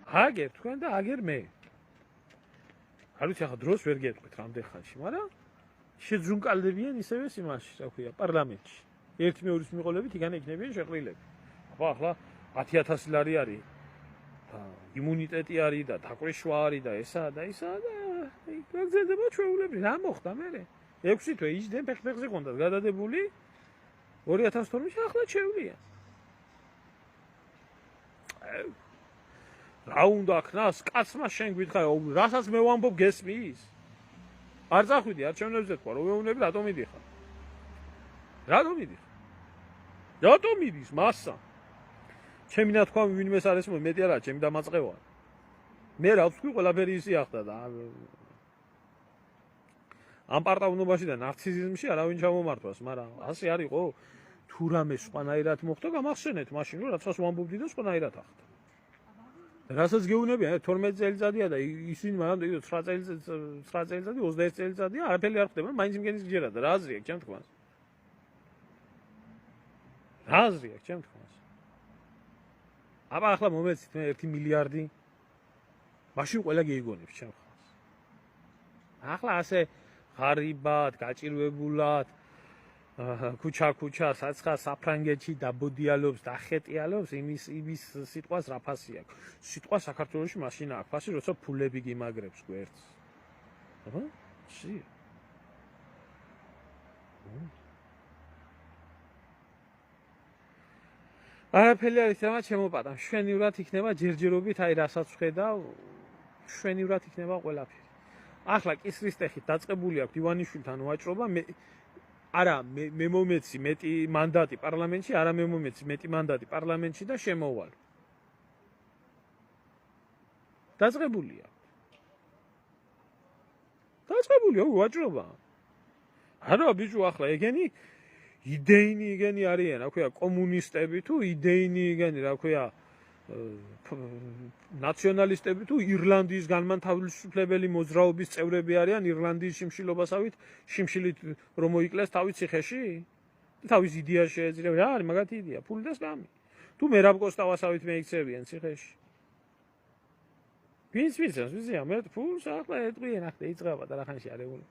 აგერ თქვენ და აგერ მე. არ ვიცი ახლა დროს ვერ გეტყვით რამდენ ხანში, მაგრამ შეძრუნკალდებიან ისევე იმაში, რა ქვია, პარლამენტში. ერთი მეორის მიყოლებით იგან იქნებიან შეყრილები. ახლა 10,000 ლარი არის. და იმუნიტეტი არის და დაკვეშვა არის და ესა და ისა და გაგზელდება ჩვეულები. რა მოხდა მერე? 6 თვე იჯდნენ ფეხზე ყონდათ გადადებული 2012-ში ახლა შეევლია. რა უნდა ქნას კაცმა შენ გითხარ რასაც მე ვამბობ გესმის? არ წახვიდი არჩევნებზე თქვა რომ ვეუბნები რატომ მიდიხარ? რატომ მიდიხარ? რატომ მიდის მასა? ჩემი ნათქვამი ვინმეს არ ესმო მეტი არა ჩემი დამაწყევა. მე რა ვთქვი ყველაფერი ისი ახდა და ამ პარტავნობაში და ნარციზიზმში არავინ ჩამომართვას, მაგრამ ასე არისო თუ რამე სხვანაირად მოხდა გამახსენეთ მაშინ რომ რასაც ვამბობდი და სხვანაირად ახდა. რასაც გეუბნებიან 12 წელიწადია და ისინი მაგრამ 9 წელიწადი 21 წელიწადია არაფერი არ ხდება, მაინც იმგენის გჯერა და რა აზრი აქვს ჩემ თქმას? რა აზრი აქვს ჩემ თქმას? აბა ახლა მომეცით მე 1 მილიარდი მაშინ ყველა გეიგონებს ჩემ ხალხს. ახლა ასე ღარიბად, გაჭირვებულად ქუჩა, საცხა, საფრანგეთში დაბოდიალობს, დახეტიალობს, იმის სიტყვას რა ფასი აქვს. სიტყვა საქართველოში მაშინ აქვს ფასი, როცა ფულები გიმაგრებს გვერდს. აბა? ში. არაფერი არის თემა შემოპატა. შვენივრად იქნება ჯერჯერობით, აი რასაც ვხედავ, შვენივრად იქნება ყველაფერი. ახლა კისრისტეხით დაწყებული აქვს ივანიშვილთან ვაჭრობა, არა მე მომეცი მეტი მანდატი პარლამენტში, არა მე მომეცი მეტი მანდატი პარლამენტში და შემოვალ. დაწყებულია. დაწყებულია ვაჭრობა. არა ბიჭო ახლა ეგენი იდეინი იგენი არიან, რა ქვია, კომუნისტები თუ იდეინი იგენი, რა ქვია, ნაციონალისტები თუ ირლანდიის განმანთავისუფლებელი მოძრაობის წევრები არიან ირლანდიის შიმშილობასავით, შიმშილით რომ მოიკლეს თავის ციხეში? თავის იდეას შეეძირებ, რა არის მაგათი იდეა, ფული და სკამი. თუ მერაბ კოსტავასავით მეიქცევიან ციხეში. ვინც ვიცავს, ვიცია, მე ფულს ახლა ეტყვიან, ახლა იწყება და რა ხანში არეული.